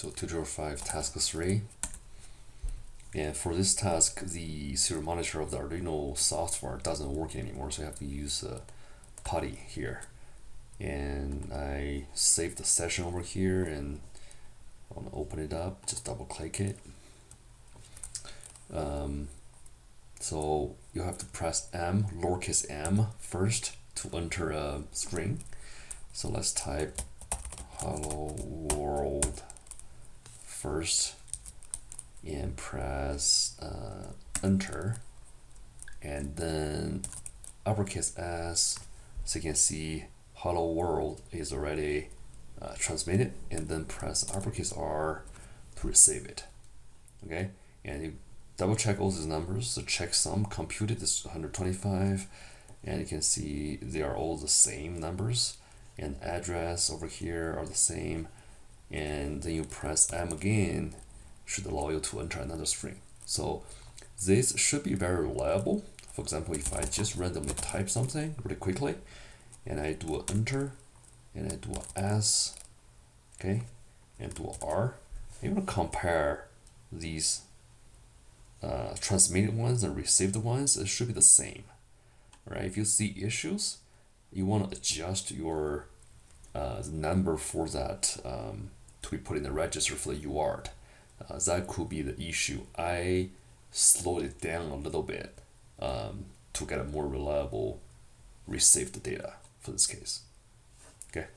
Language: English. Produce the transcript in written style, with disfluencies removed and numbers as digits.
So 205 task 3. And for this task, the serial monitor of the Arduino software doesn't work anymore, so I have to use PuTTY here. And I save the session over here, and I want to open it up, just double click it. So you have to press M, lowercase m, first to enter a string. So let's type hello world first and press enter, and then uppercase S, so you can see hello world is already transmitted, and then press uppercase R to receive it. Okay, and you double check all these numbers. So check sum computed is 125, and you can see they are all the same numbers, and address over here are the same, and then you press M again, should allow you to enter another string. So this should be very reliable. For example, if I just randomly type something really quickly, and I do an enter, and I do an S, okay, and do an R, you want to compare these transmitted ones and received ones. It should be the same, right? If you see issues, you want to adjust your the number for that to be put in the register for the UART. That could be the issue. I slowed it down a little bit to get a more reliable received data for this case. Okay.